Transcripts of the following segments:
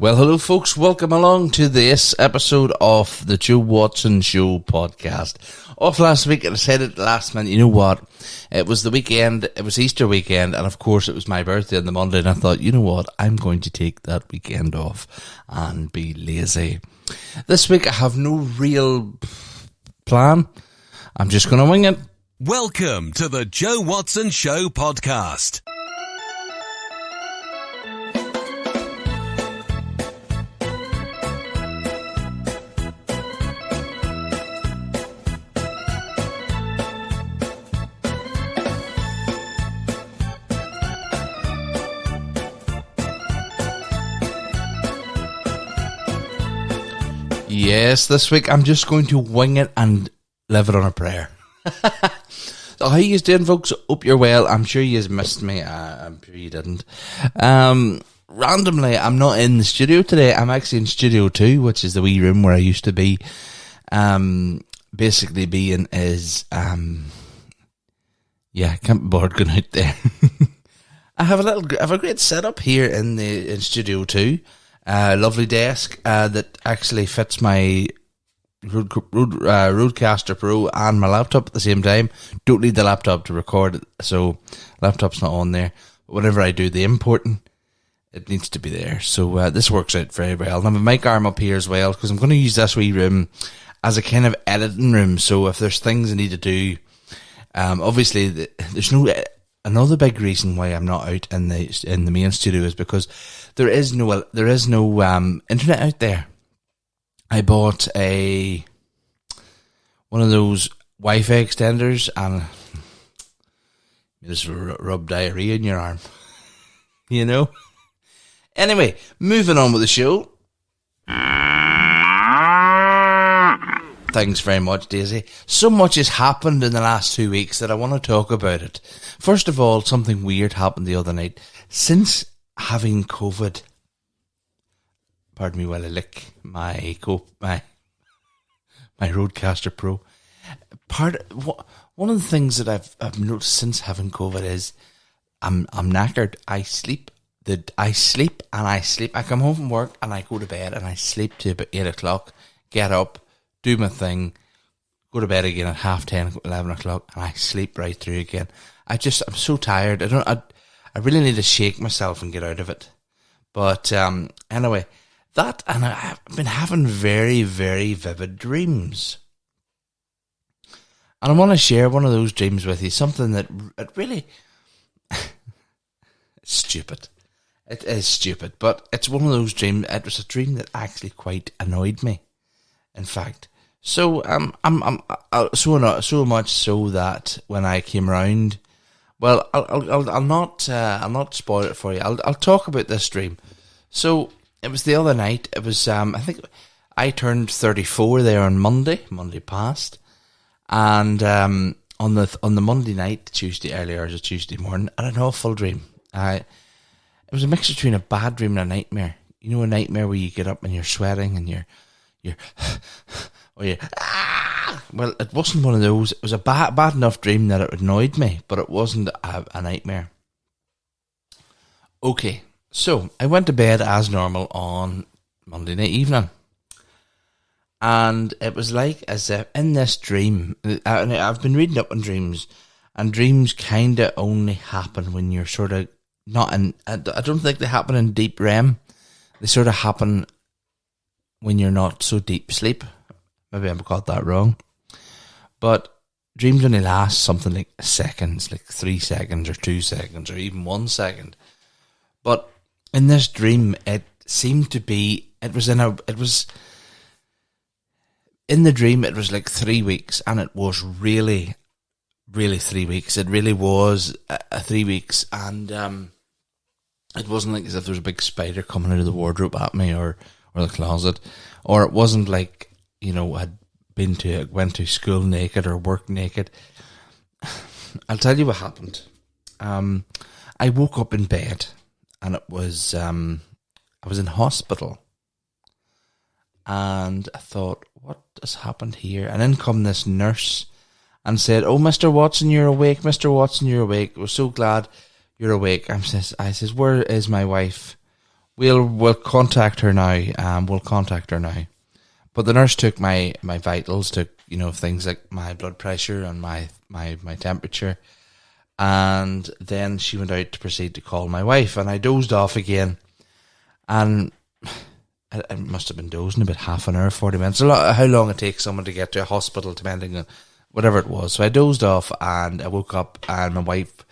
Well, hello folks, welcome along to this episode of the Joe Watson Show podcast. Off last week, and I said it last minute, you know what, it was the weekend, it was Easter weekend, and of course it was my birthday on the Monday, and I thought, you know what, I'm going to take that weekend off and be lazy. This week I have no real plan, I'm just going to wing it. Welcome to the Joe Watson Show podcast. Yes, this week I'm just going to wing it and live it on a prayer. So how you doing, folks? Hope you're well. I'm sure you missed me. I'm sure you didn't. Randomly, I'm not in the studio today. I'm actually in Studio 2, which is the wee room where I used to be. Basically being is, I can't be bothered going out there. I have a great setup here in Studio 2. Lovely desk that actually fits my Rodecaster Pro and my laptop at the same time. Don't need the laptop to record it, so laptop's not on there. But whenever I do the importing, it needs to be there. So this works out very well. And I have a mic arm up here as well, because I'm going to use this wee room as a kind of editing room. So if there's things I need to do, obviously there's no... Another big reason why I'm not out in the main studio is because there is no internet out there. I bought one of those Wi-Fi extenders and you just rub diarrhea in your arm, you know. Anyway, moving on with the show. Thanks very much, Daisy. So much has happened in the last 2 weeks that I want to talk about it. First of all, something weird happened the other night. Since having COVID, pardon me while I lick my Rodecaster Pro. One of the things that I've noticed since having COVID is I'm knackered. I sleep and I sleep. I come home from work and I go to bed and I sleep to about 8 o'clock. Get up, do my thing, go to bed again at 10:30, 11 o'clock, and I sleep right through again. I'm so tired. I really need to shake myself and get out of it. But anyway, that, and I've been having very, very vivid dreams. And I want to share one of those dreams with you, something that it really... it's stupid. It is stupid, but it's one of those dreams. It was a dream that actually quite annoyed me. In fact, so I'm so much so that when I came around, well, I'll not spoil it for you. I'll talk about this dream. So it was the other night. It was I think I turned 34 there on Monday past, and on the Monday night, Tuesday early hours of Tuesday morning, I had an awful dream. It was a mix between a bad dream and a nightmare. You know, a nightmare where you get up and you're sweating and you're well, it wasn't one of those. It was a bad enough dream that it annoyed me, but it wasn't a nightmare. Okay, so I went to bed as normal on Monday night evening, and it was like as if in this dream, I've been reading up on dreams, and dreams kind of only happen when you're sort of not in. I don't think they happen in deep REM. They sort of happen when you're not so deep sleep. Maybe I've got that wrong. But dreams only last something like seconds, like 3 seconds or 2 seconds or even 1 second. But in this dream, it seemed to be, in the dream, it was like 3 weeks, and it was really, really 3 weeks. It really was 3 weeks, and it wasn't like as if there was a big spider coming out of the wardrobe at me or the closet, or it wasn't like, you know, I'd went to school naked or work naked. I'll tell you what happened. I woke up in bed, and it was I was in hospital, and I thought, what has happened here? And in come this nurse and said, "Oh, Mr. Watson, you're awake. Mr. Watson, you're awake. We're so glad you're awake." I says, "Where is my wife? We'll contact her now. We'll contact her now. But the nurse took my vitals, took, things like my blood pressure and my temperature. And then she went out to proceed to call my wife. And I dozed off again. And I must have been dozing about half an hour, 40 minutes. How long it takes someone to get to a hospital, depending on whatever it was. So I dozed off and I woke up and my wife,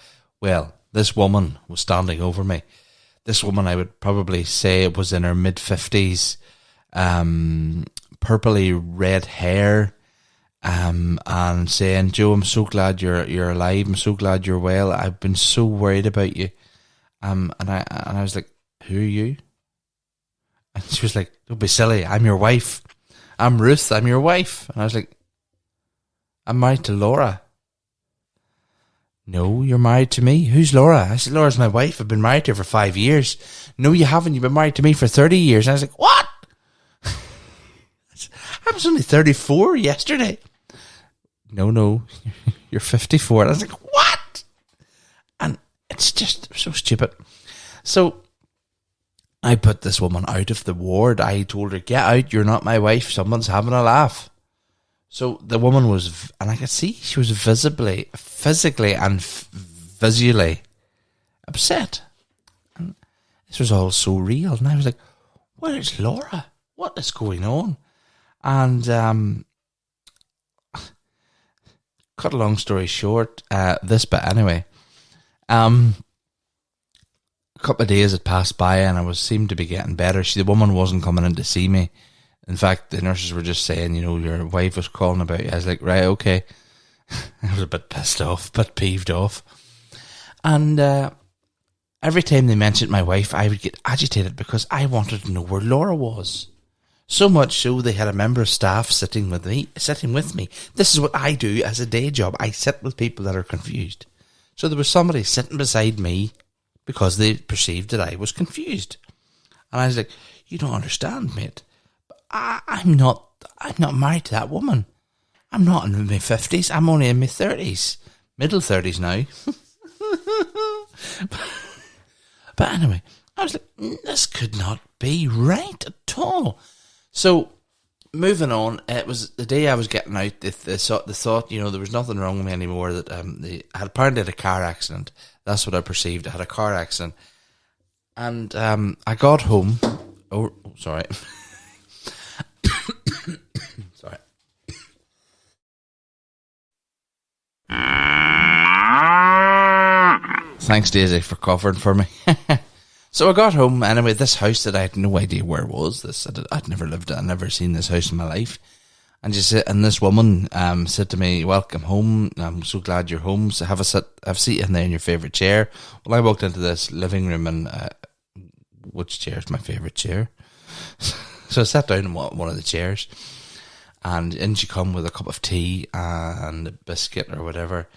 this woman was standing over me. This woman, I would probably say, was in her mid-50s, purpley red hair, and saying, "Joe, I'm so glad you're alive. I'm so glad you're well. I've been so worried about you." And I was like, "Who are you?" And she was like, "Don't be silly. I'm your wife. I'm Ruth. I'm your wife." And I was like, "I'm married to Laura." "No, you're married to me." "Who's Laura?" I said, "Laura's my wife. I've been married to her for 5 years." "No, you haven't. You've been married to me for 30 years. And I was like, "What?" "I was only 34 yesterday." No, you're 54. And I was like, "What?" And it's just so stupid. So I put this woman out of the ward. I told her, "Get out. You're not my wife. Someone's having a laugh." So the woman was, and I could see she was visibly, physically and visually upset. And this was all so real. And I was like, "Where's Laura? What is going on?" And cut a long story short, this bit anyway. A couple of days had passed by and I seemed to be getting better. The woman wasn't coming in to see me. In fact, the nurses were just saying, "Your wife was calling about you." I was like, "Right, okay." I was a bit pissed off, a bit peeved off. And every time they mentioned my wife, I would get agitated because I wanted to know where Laura was. So much so they had a member of staff sitting with me. This is what I do as a day job. I sit with people that are confused. So there was somebody sitting beside me because they perceived that I was confused. And I was like, "You don't understand, mate. I'm not married to that woman. I'm not in my 50s. I'm only in my 30s. Middle 30s now." But anyway, I was like, this could not be right at all. So, moving on, it was the day I was getting out, the thought, there was nothing wrong with me anymore, that I had apparently had a car accident. That's what I perceived. I had a car accident. And I got home. Oh, sorry. Sorry. Thanks, Daisy, for covering for me. So I got home. Anyway, this house that I had no idea where it was. I'd never lived it. I'd never seen this house in my life. And this woman said to me, "Welcome home. I'm so glad you're home. So have a seat in there in your favourite chair." Well, I walked into this living room and which chair is my favourite chair? So I sat down in one of the chairs, and in she come with a cup of tea and a biscuit or whatever.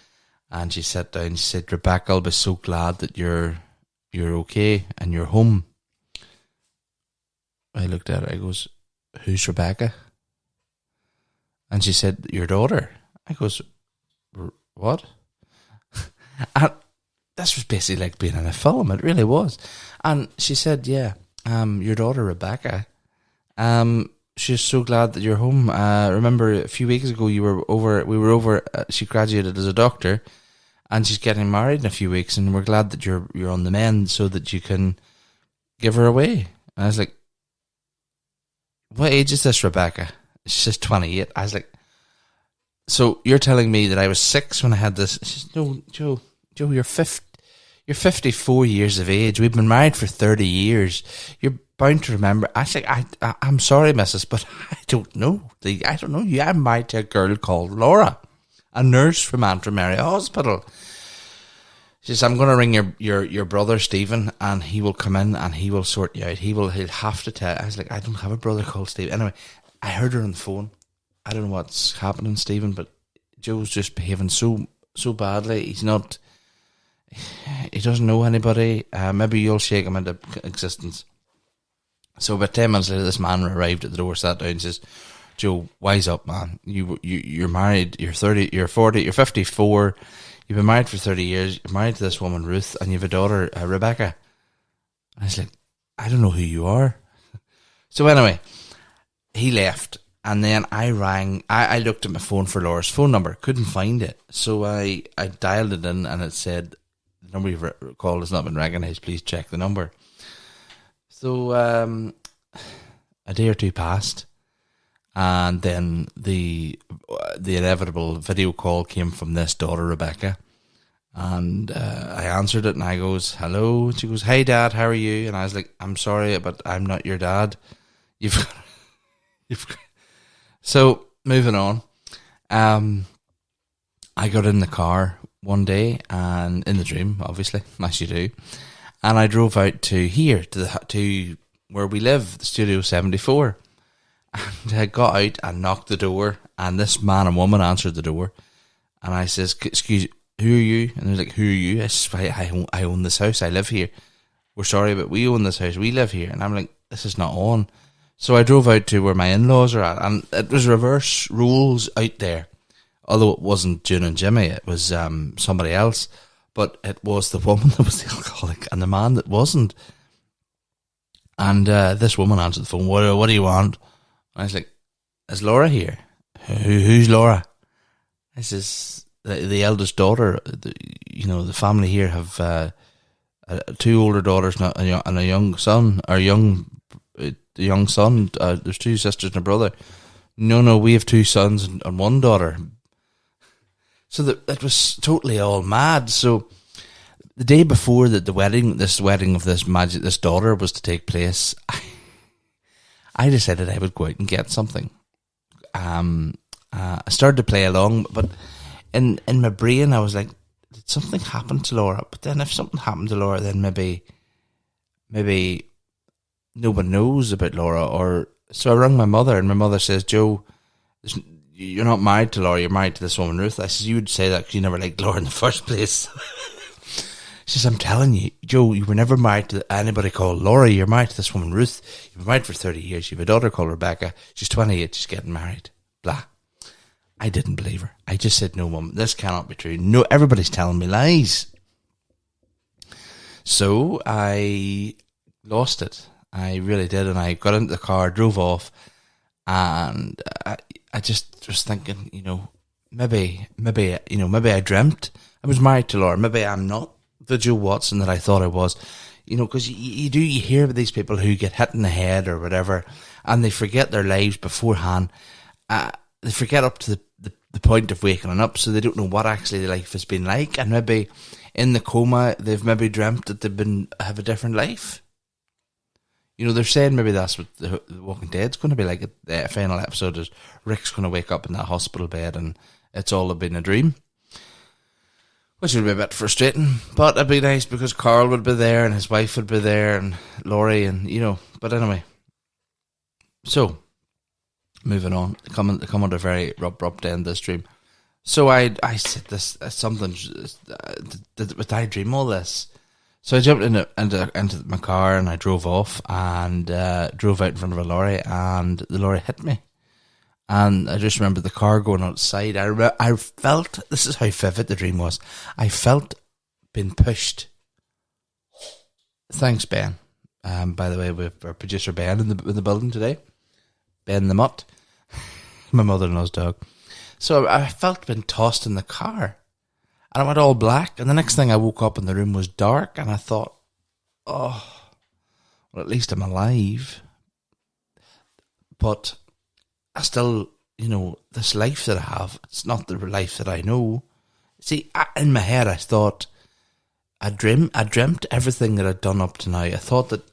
And she sat down. She said, "Rebecca, I'll be so glad that you're okay and you're home." I looked at her. I goes, "Who's Rebecca?" And she said, "Your daughter." I goes, "What?" And this was basically like being in a film. It really was. And she said, "Yeah, your daughter Rebecca. She's so glad that you're home. Remember a few weeks ago we were over. She graduated as a doctor, and she's getting married in a few weeks, and we're glad that you're on the mend so that you can give her away." And I was like, "What age is this Rebecca?" She says 28. I was like, "So you're telling me that I was 6 when I had this?" She says, "No, Joe, you're 54 years of age. We've been married for 30 years. You're bound to remember." I said, I'm sorry, missus, but I don't know. I don't know you. I'm married to a girl called Laura, a nurse from Antrim Area Hospital." She says, "I'm going to ring your brother Stephen, and he will come in and he will sort you out. He'll have to tell." I was like, "I don't have a brother called Stephen." Anyway, I heard her on the phone. I don't know what's happening, Stephen, but Joe's just behaving so badly. He doesn't know anybody. Maybe you'll shake him into existence. So about 10 minutes later, this man arrived at the door, sat down, and says, "Joe, wise up, man. You're married. You're 30. You're 40. You're 54. You've been married for 30 years. You're married to this woman, Ruth, and you have a daughter, Rebecca." And I was like, I don't know who you are. So anyway, he left. And then I rang. I looked at my phone for Laura's phone number. Couldn't find it. So I dialed it in and it said, the number you've called has not been recognised. Please check the number. So a day or two passed. And then the inevitable video call came from this daughter, Rebecca. And I answered it and I goes, hello. And she goes, hey Dad, how are you? And I was like, I'm sorry, but I'm not your dad. You've So, moving on. I got in the car one day, and in the dream, obviously, as you do, and I drove out to here, to where we live, the Studio 74. And I got out and knocked the door, and this man and woman answered the door. And I says, excuse, who are you? And they're like, who are you? I says, I own this house, I live here. We're sorry, but we own this house, we live here. And I'm like, this is not on. So I drove out to where my in-laws are at, and it was reverse rules out there. Although it wasn't June and Jimmy, it was somebody else. But it was the woman that was the alcoholic and the man that wasn't. And this woman answered the phone, what do you want? And I was like, is Laura here? Who's Laura? I says, the eldest daughter. The family here have 2 older daughters and a young son, the young son. There's 2 sisters and a brother. No, we have 2 sons and 1 daughter. So that was totally all mad. So the day before the wedding, this wedding of this daughter was to take place, I decided I would go out and get something. I started to play along, but in my brain I was like, did something happen to Laura? But then if something happened to Laura, then maybe no one knows about Laura. So I rang my mother, and my mother says, Joe, you're not married to Laura, you're married to this woman Ruth. I says, you would say that because you never liked Laura in the first place. She says, I'm telling you, Joe, you were never married to anybody called Laura. You're married to this woman Ruth. You've been married for 30 years. You have a daughter called Rebecca. She's 28. She's getting married. Blah. I didn't believe her. I just said, no, Mum, this cannot be true. No, everybody's telling me lies. So I lost it. I really did. And I got into the car, drove off, and I just was thinking, maybe I dreamt I was married to Laura. Maybe I'm not the Joe Watson that I thought I was. Because you hear about these people who get hit in the head or whatever, and they forget their lives beforehand. They forget up to the point of waking up, so they don't know what actually their life has been like. And maybe in the coma, they've maybe dreamt that have a different life. They're saying maybe that's what the Walking Dead's going to be like. The final episode is Rick's going to wake up in that hospital bed and it's all been a dream. Which would be a bit frustrating, but it'd be nice because Carl would be there and his wife would be there and Laurie and, but anyway. So, moving on, come on to a very abrupt end this dream. So I said this, something, did I dream all this? So I jumped into my car and I drove off and drove out in front of a lorry, and the lorry hit me. And I just remember the car going outside. I felt, this is how vivid the dream was, I felt being pushed. Thanks, Ben. By the way, we have our producer Ben in the building today. Ben the Mutt. My mother-in-law's dog. So I felt being tossed in the car. And I went all black. And the next thing I woke up and the room was dark. And I thought, well, at least I'm alive. But I still, this life that I have, it's not the life that I know. See, in my head, I thought, I dreamt everything that I'd done up to now. I thought that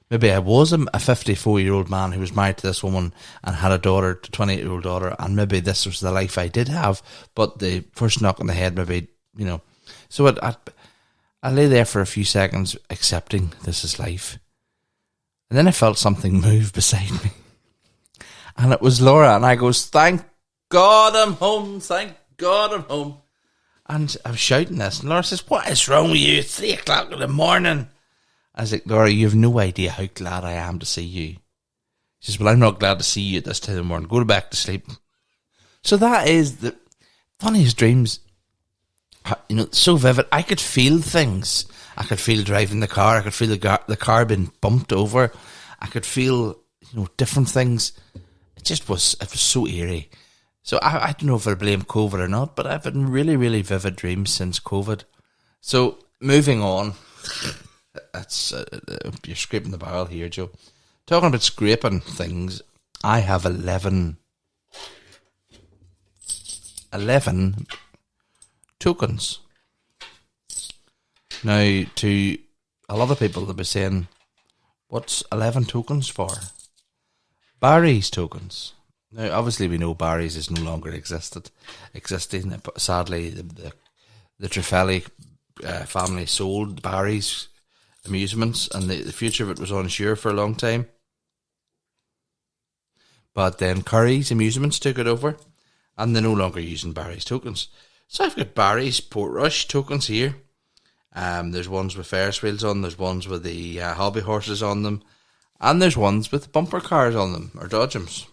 maybe I was a 54-year-old man who was married to this woman and had a daughter, a 28-year-old daughter, and maybe this was the life I did have. But the first knock on the head, maybe, So I lay there for a few seconds, accepting this is life. And then I felt something move beside me. And it was Laura, and I goes, thank God I'm home, thank God I'm home. And I was shouting this, and Laura says, what is wrong with you? It's 3 o'clock in the morning. I was like, Laura, you have no idea how glad I am to see you. She says, well, I'm not glad to see you at this time of the morning. Go back to sleep. So that is the funniest dreams. So vivid. I could feel things. I could feel driving the car. I could feel the car being bumped over. I could feel, different things. It was so eerie. So I don't know if I blame COVID or not, but I've had really, really vivid dreams since COVID. So moving on, that's you're scraping the barrel here, Joe. Talking about scraping things, I have 11 tokens. Now, to a lot of people, they'll be saying, what's 11 tokens for? Barry's tokens. Now, obviously, we know Barry's is no longer existing. Sadly, the Trefeli family sold Barry's amusements, and the future of it was unsure for a long time. But then Curry's amusements took it over, and they're no longer using Barry's tokens. So I've got Barry's Portrush tokens here. There's ones with Ferris wheels on, there's ones with the hobby horses on them, and there's ones with bumper cars on them, or Dodgems.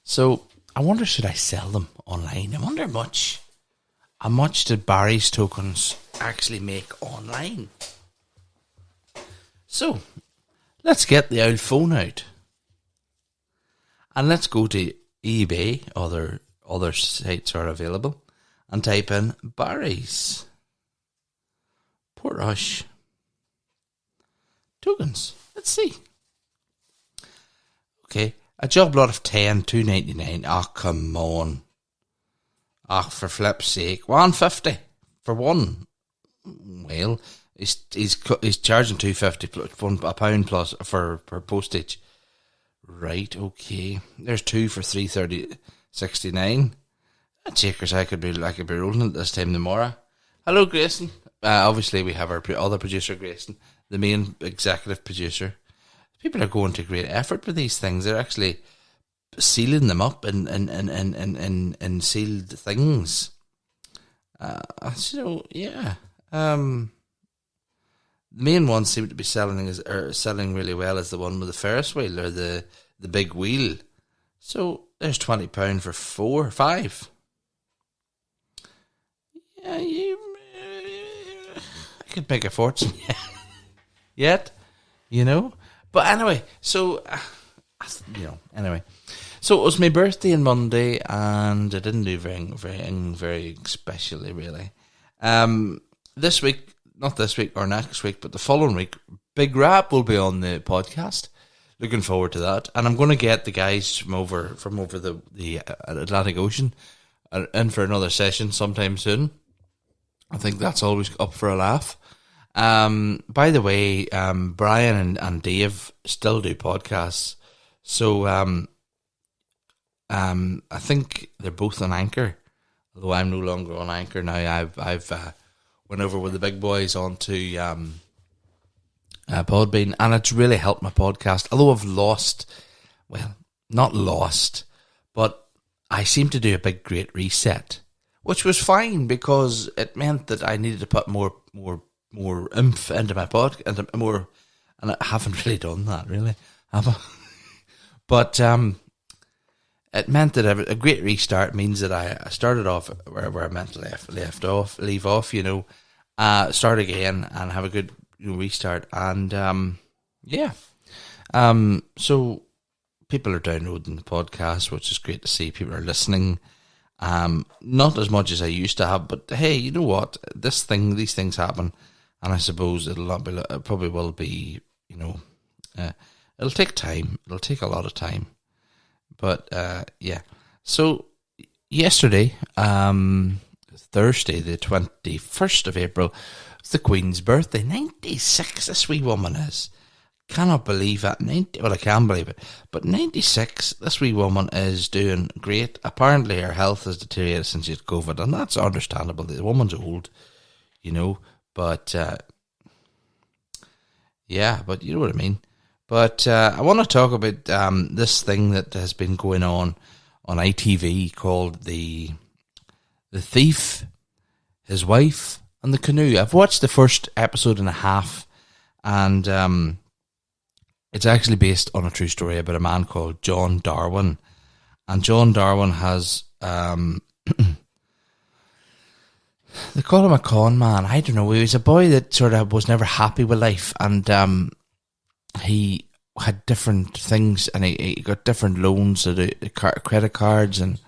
So I wonder, should I sell them online? I wonder how much did Barry's tokens actually make online? So let's get the old phone out, and let's go to eBay. Other sites are available, and type in Barry's Portrush tokens. Let's see. Okay, a job lot of 10, $2.99. Oh, come on. Oh, for flip's sake, $1.50 for one. Well, he's charging $2.50 plus £1 plus for postage. Right, okay. There's two for $3.69. Checkers, I could be rolling it this time tomorrow. Hello, Grayson. Obviously, we have our other producer, Grayson, the main executive producer. People are going to great effort with these things. They're actually sealing them up in sealed things. Yeah. The main one seem to be selling really well is the one with the Ferris wheel, or the big wheel. So there's £20 for 5. Yeah, I could make a fortune yet, But anyway, so anyway, so it was my birthday on Monday, and I didn't do very specially, really. This week, not this week or next week, but the following week, Big Rap will be on the podcast. Looking forward to that, and I'm going to get the guys from over the Atlantic Ocean in for another session sometime soon. I think that's always up for a laugh. By the way, Brian and Dave still do podcasts, so I think they're both on Anchor, although I'm no longer on Anchor now. I've went over with the big boys onto Podbean, and it's really helped my podcast. Although I've not lost, but I seem to do a big great reset, which was fine because it meant that I needed to put more oomph into my podcast, and I haven't really done that, really, have I? But it meant that a great restart means that I started off where I meant to leave off, start again and have a good restart, and so people are downloading the podcast, which is great to see. People are listening. Not as much as I used to have, but hey, you know what? These things happen, and I suppose it probably will be, it'll take time. It'll take a lot of time, but yeah. So yesterday, Thursday, the 21st of April, was the Queen's birthday. 96. This wee woman is. Cannot believe that. 90. Well, I can believe it, but 96. This wee woman is doing great. Apparently, her health has deteriorated since she had COVID, and that's understandable. The woman's old, but yeah, but you know what I mean. But I want to talk about this thing that has been going on ITV called the Thief, His Wife, and the Canoe. I've watched the first episode and a half, and it's actually based on a true story about a man called John Darwin. And John Darwin has They call him a con man. I don't know. He was a boy that sort of was never happy with life, and he had different things, and he got different loans to do, credit cards, and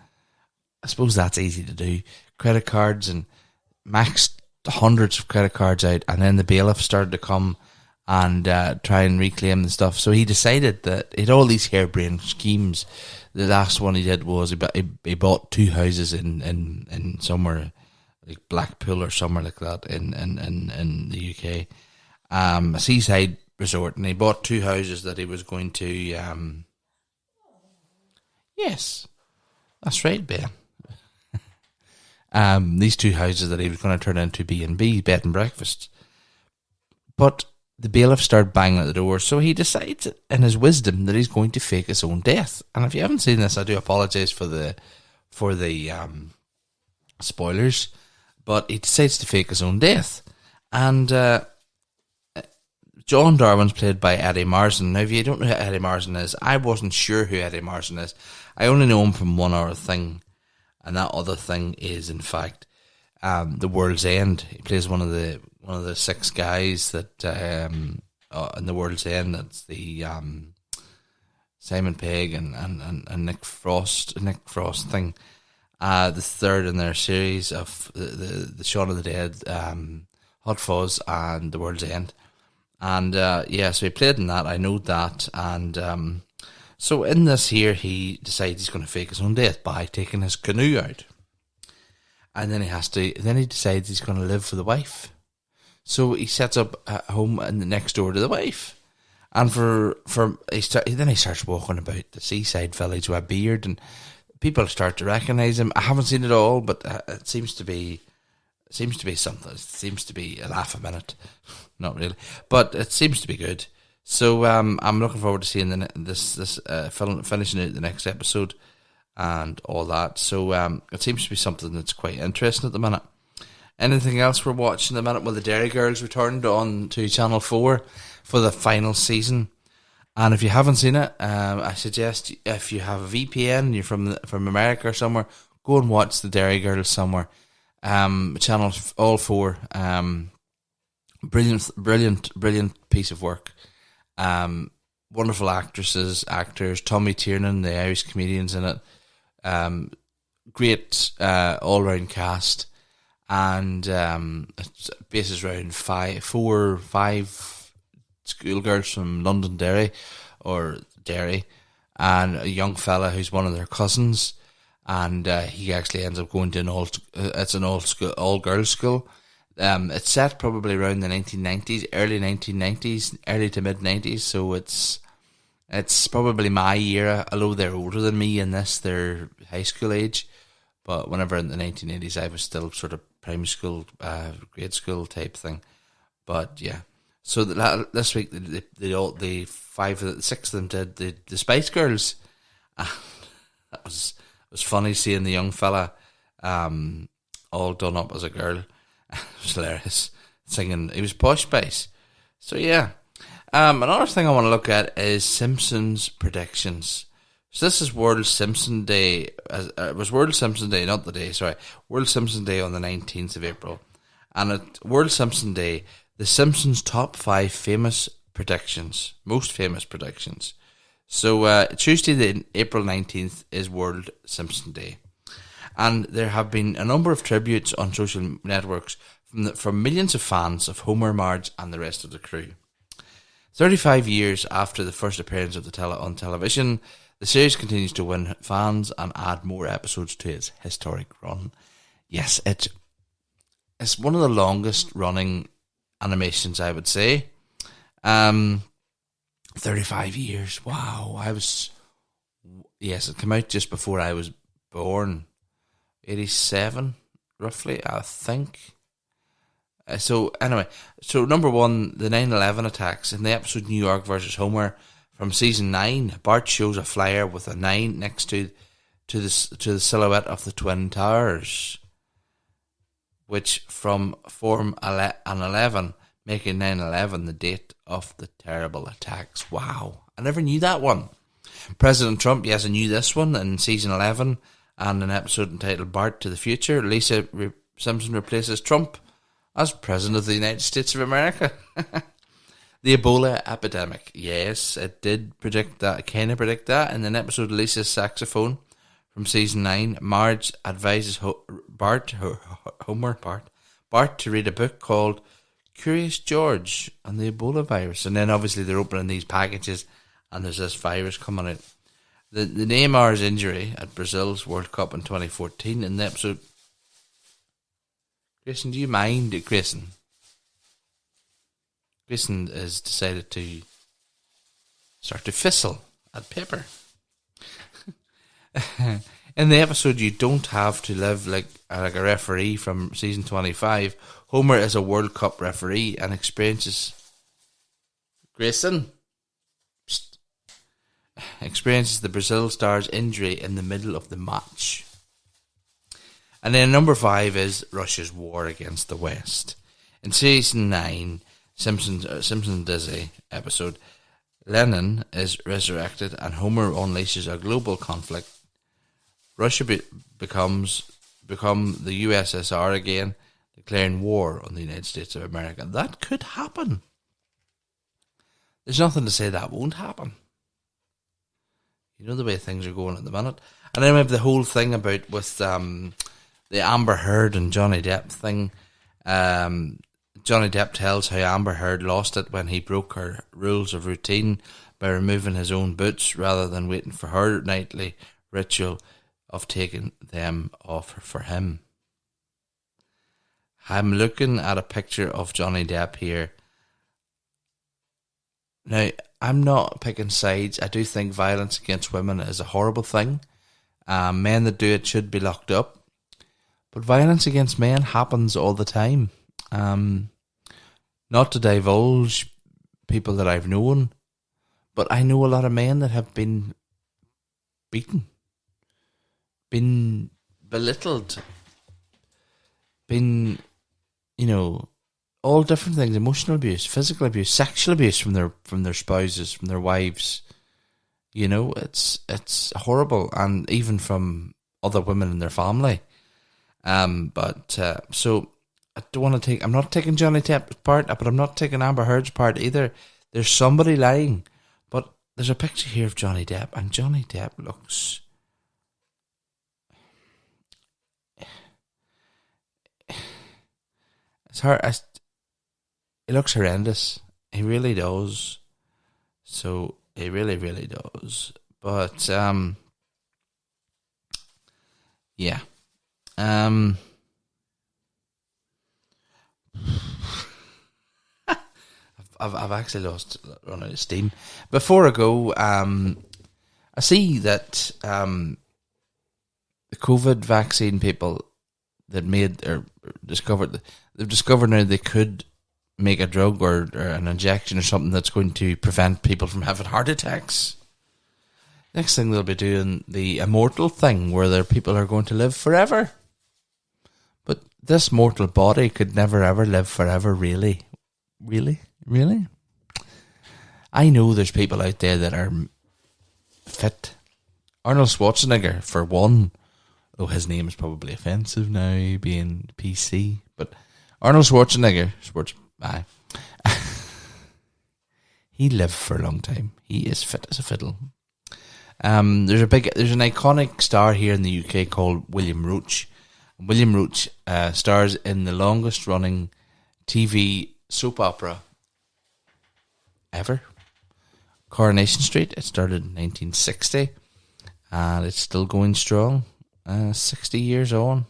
I suppose that's easy to do. Credit cards, and maxed hundreds of credit cards out, and then the bailiff started to come and try and reclaim the stuff. So he decided that he had all these harebrained schemes. The last one he did was he bought 2 houses in somewhere like Blackpool or somewhere like that in the UK, a seaside resort, and he bought 2 houses that he was going to. Yes, that's right, Ben. These 2 houses that he was going to turn into B&B, bed and breakfast. But the bailiff started banging at the door, so he decides in his wisdom that he's going to fake his own death. And if you haven't seen this, I do apologise for the spoilers, but he decides to fake his own death. And John Darwin's played by Eddie Marsan. Now, if you don't know who Eddie Marsan is, I wasn't sure who Eddie Marsan is. I only know him from one other thing, and that other thing is, in fact, The World's End. He plays one of the 6 guys that in The World's End. That's the Simon Pegg and Nick Frost thing. The third in their series of the Shaun of the Dead, Hot Fuzz, and The World's End. And so he played in that. I know that. And so in this here, he decides he's going to fake his own death by taking his canoe out. And then he decides he's going to live for the wife. So he sets up a home next door to the wife. And then he starts walking about the seaside village with a beard, and people start to recognise him. I haven't seen it all, but it seems to be something. It seems to be a laugh a minute. Not really, but it seems to be good. So I'm looking forward to seeing this film finishing out the next episode and all that. So it seems to be something that's quite interesting at the minute. Anything else we're watching at the minute? Well, the Dairy Girls returned on to Channel 4 for the final season. And if you haven't seen it, I suggest if you have a VPN and you're from America or somewhere, go and watch the Dairy Girls somewhere. Channel all 4. Brilliant piece of work. Wonderful actors. Tommy Tiernan, the Irish comedians in it. Great all-round cast. And it bases around 5 schoolgirls from Londonderry or Derry, and a young fella who's one of their cousins, and he actually ends up going to an all-girls school. It's set probably around the 1990s, early to mid-90s, so it's probably my era, although they're older than me in this, they're high school age, but whenever in the 1980s I was still sort of primary school, grade school type thing. But yeah, so this week the 6 of them did the Spice Girls. That was funny seeing the young fella all done up as a girl. It was hilarious singing. He was Posh Spice. So yeah, another thing I want to look at is Simpsons predictions. So this is World Simpson Day. It was World Simpson Day, not the day, sorry. World Simpson Day on the 19th of April. And at World Simpson Day, the Simpsons' top 5 most famous predictions. So Tuesday, April 19th, is World Simpson Day. And there have been a number of tributes on social networks from millions of fans of Homer, Marge, and the rest of the crew. 35 years after the first appearance of on television, the series continues to win fans and add more episodes to its historic run. Yes, it's one of the longest running animations, I would say. 35 years. Wow. It came out just before I was born. 87, roughly, I think. So number 1, the 9/11 attacks. In the episode New York versus Homer from season 9, Bart shows a flyer with a 9 next to the silhouette of the Twin Towers, which form an 11, making 9/11 the date of the terrible attacks. Wow, I never knew that one. President Trump, yes, I knew this one in season 11, and an episode entitled Bart to the Future. Lisa Simpson replaces Trump as President of the United States of America. The Ebola epidemic. Yes, it did predict that. Kind of predict that. In an episode of Lisa's Saxophone from season 9, Marge advises Bart to read a book called Curious George and the Ebola virus. And then obviously they're opening these packages and there's this virus coming out. The Neymar's injury at Brazil's World Cup in 2014 in the episode. Grayson, do you mind, Grayson? Grayson has decided to start to fizzle at paper. In the episode You Don't Have to Live Like a Referee from season 25, Homer is a World Cup referee and experiences the Brazil star's injury in the middle of the match. And then number 5 is Russia's war against the West. In season 9, Simpson Dizzy episode, Lenin is resurrected and Homer unleashes a global conflict. Russia become the USSR again, declaring war on the United States of America. That could happen. There's nothing to say that won't happen. You know the way things are going at the minute. And then we have the whole thing about with the Amber Heard and Johnny Depp thing. Johnny Depp tells how Amber Heard lost it when he broke her rules of routine by removing his own boots rather than waiting for her nightly ritual of taking them off for him. I'm looking at a picture of Johnny Depp here. Now, I'm not picking sides. I do think violence against women is a horrible thing. Men that do it should be locked up. But violence against men happens all the time. Not to divulge people that I've known, but I know a lot of men that have been beaten, been belittled, been, all different things: emotional abuse, physical abuse, sexual abuse from their spouses, from their wives. It's horrible, and even from other women in their family. So I don't want to take. I'm not taking Johnny Depp's part, but I'm not taking Amber Heard's part either. There's somebody lying, but there's a picture here of Johnny Depp, and Johnny Depp looks. He looks horrendous. He really does. So he really, really does. But yeah. I've actually run out of steam. Before I go, I see that the COVID vaccine people that made or discovered, they've discovered now they could make a drug or an injection or something that's going to prevent people from having heart attacks. Next thing they'll be doing the immortal thing where people are going to live forever. But this mortal body could never ever live forever, really. Really? Really? I know there's people out there that are fit. Arnold Schwarzenegger, for one. Oh, his name is probably offensive now, being PC. But Arnold Schwarzenegger, he lived for a long time. He is fit as a fiddle. There's an iconic star here in the UK called William Roach. William Roach stars in the longest running TV soap opera ever, Coronation Street. It started in 1960 and it's still going strong. 62 years on,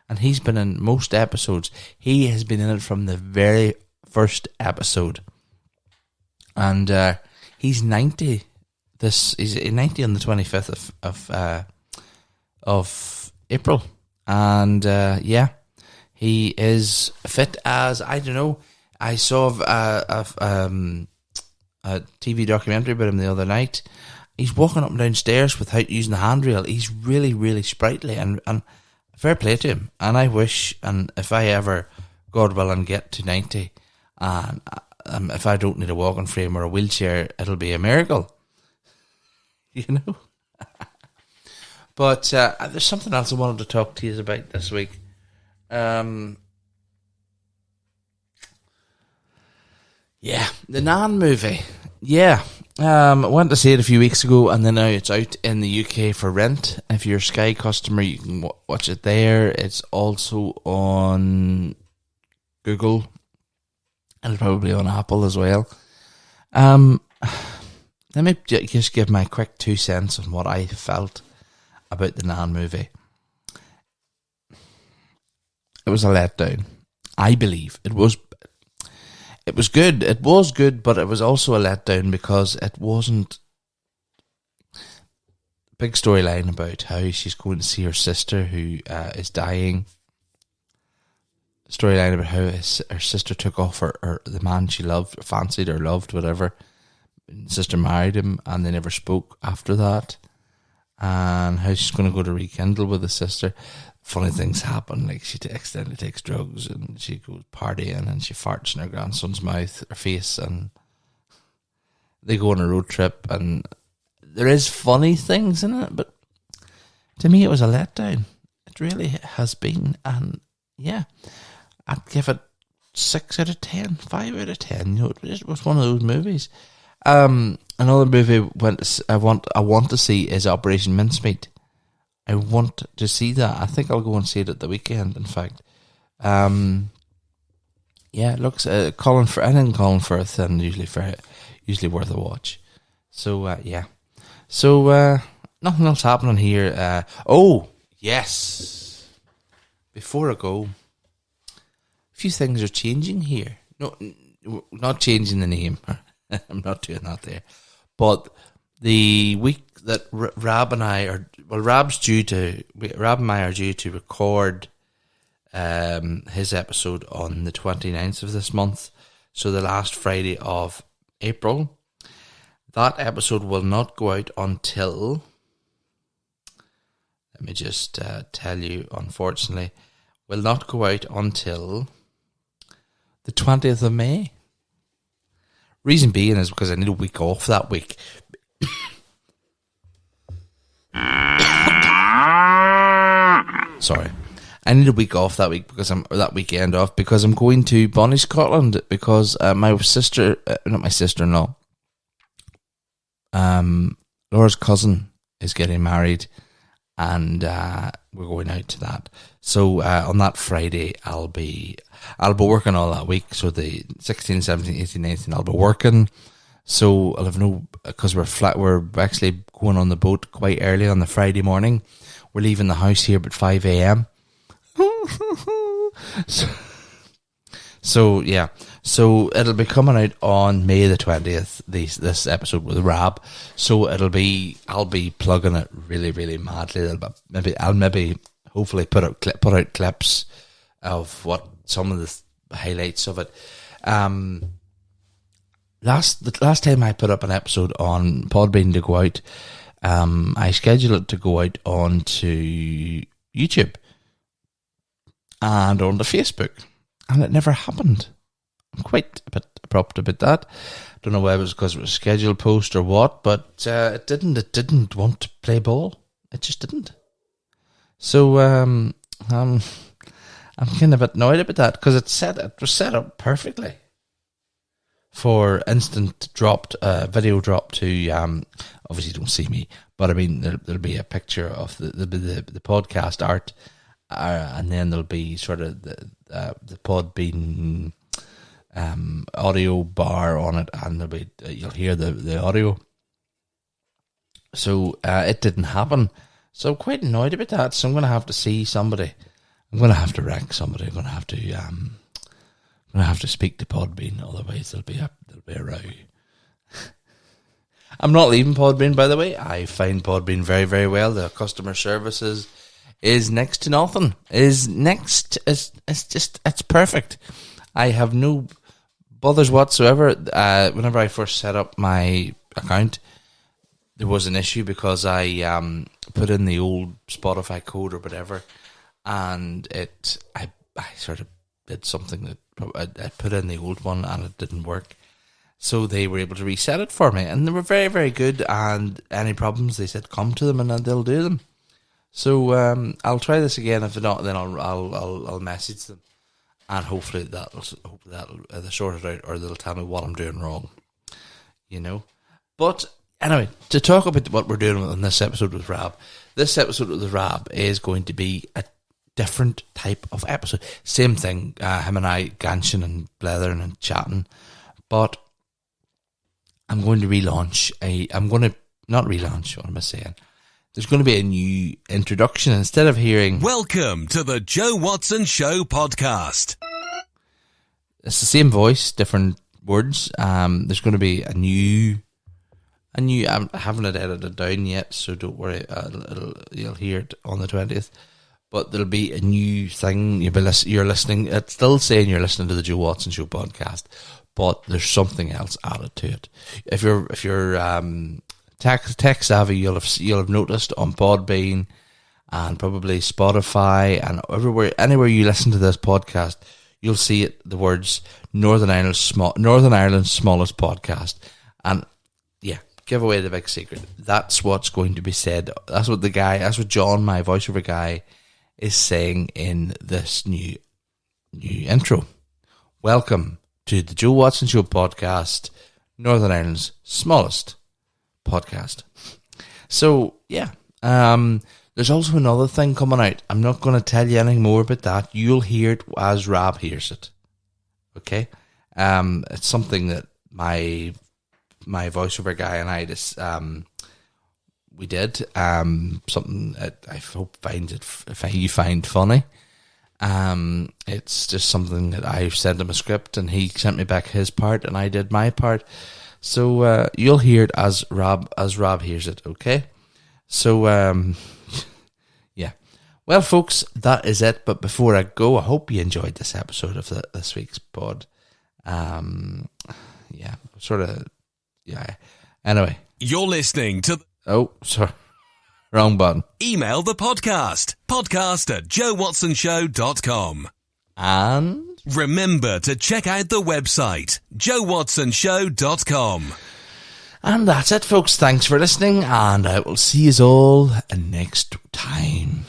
and he's been in most episodes. He has been in it from the very first episode, and he's 90. He's 90 on the 25th of April, and he is fit as, I don't know. I saw a TV documentary about him the other night. He's walking up and down stairs without using the handrail. He's really, really sprightly, and fair play to him. And I wish, and if I ever, God willing, get to 90, and if I don't need a walking frame or a wheelchair, it'll be a miracle. But there's something else I wanted to talk to you about this week. Yeah, the Nan movie. Yeah. I went to see it a few weeks ago, and then now it's out in the UK for rent. If you're a Sky customer, you can watch it there. It's also on Google, and it's probably on Apple as well. Let me just give my quick 2 cents on what I felt about the Nan movie. It was a letdown. I believe it was good. It was good, but it was also a letdown because it wasn't big storyline about how she's going to see her sister who is dying. Storyline about how her sister took off the man she loved, fancied or loved, whatever. Sister married him, and they never spoke after that. And how she's going to go to rekindle with the sister. Funny things happen, like she accidentally takes drugs and she goes partying and she farts in her grandson's face, and they go on a road trip, and there is funny things in it, but to me it was a letdown. It really has been, and yeah, I'd give it 6 out of 10, 5 out of 10. You know, it was one of those movies. Another movie I want to see is Operation Mincemeat. I want to see that. I think I'll go and see it at the weekend, in fact. Yeah, it looks Colin Firth, and usually worth a watch. So yeah. So nothing else happening here. Oh yes. Before I go, a few things are changing here. No, not changing the name. I'm not doing that there. But the week that Rab and I are due to record his episode on the 29th of this month, so the last Friday of April. That episode will not go out until, let me just tell you, unfortunately, will not go out until the 20th of May. Reason being is because I need a week off that week. Sorry. I need a week off that week that weekend off because I'm going to Bonnie, Scotland, because my sister, not my sister-in-law, Laura's cousin is getting married, and we're going out to that. So on that Friday, I'll be working all that week. So the 16th, 17th, 18th, 19th, I'll be working. So I'll have because we're actually going on the boat quite early on the Friday morning. We're leaving the house here at 5 a.m. So yeah. So it'll be coming out on May the 20th, this episode with Rab. So I'll be plugging it really, really madly. I'll hopefully put out clips of what some of the highlights of it. The last time I put up an episode on Podbean to go out, I scheduled it to go out onto YouTube and onto Facebook, and it never happened. I'm quite a bit abrupt about that. Don't know whether it was because it was a scheduled post or what, but it didn't want to play ball. It just didn't. So I'm kind of a bit annoyed about that, because it was set up perfectly for instant video drop to obviously you don't see me, but I mean there'll be a picture of the podcast art, and then there'll be sort of the Podbean audio bar on it, and there'll be you'll hear the audio. So it didn't happen. So I'm quite annoyed about that. So I'm going to have to see somebody. I'm going to have to wreck somebody. I'm going to have to speak to Podbean. Otherwise, there'll be a row. I'm not leaving Podbean, by the way. I find Podbean very, very well. The customer services is next to nothing. It's perfect. I have no bothers whatsoever. Whenever I first set up my account, there was an issue because I put in the old Spotify code or whatever, and I sort of did something that I put in the old one and it didn't work. So they were able to reset it for me, and they were very, very good. And any problems, they said come to them and they'll do them. So I'll try this again. If not, then I'll message them, and hopefully that'll they'll sort it out, or they'll tell me what I'm doing wrong. But anyway, to talk about what we're doing on this episode with Rab. This episode with Rab is going to be a different type of episode. Same thing, him and I ganching and blethering and chatting, but I'm going to relaunch not relaunch, what am I saying? There's going to be a new introduction. Instead of hearing Welcome to the Joe Watson Show podcast. It's the same voice, different words. There's going to be a new. I haven't edited down yet, so don't worry. You'll hear it on the 20th. But there'll be a new thing. You're listening. It's still saying you're listening to the Joe Watson Show podcast, but there's something else added to it. If you're tech savvy, you'll have noticed on Podbean and probably Spotify and anywhere you listen to this podcast, you'll see it. The words Northern Ireland's smallest podcast, and yeah. Give away the big secret. That's what's going to be said. That's what John, my voiceover guy, is saying in this new intro. Welcome to the Joe Watson Show podcast, Northern Ireland's smallest podcast. So, yeah. There's also another thing coming out. I'm not going to tell you anything more about that. You'll hear it as Rab hears it. Okay? It's something that my voiceover guy and I just we did something that I hope you find funny. It's just something that I sent him a script and he sent me back his part and I did my part. So you'll hear it as Rob hears it. Okay, so yeah. Well, folks, that is it. But before I go, I hope you enjoyed this episode of this week's pod. Yeah, sort of. Yeah. Anyway. You're listening to... Oh, sorry. Wrong button. Email the podcast at joewatsonshow.com. And... remember to check out the website, joewatsonshow.com. And that's it, folks. Thanks for listening, and I will see you all next time.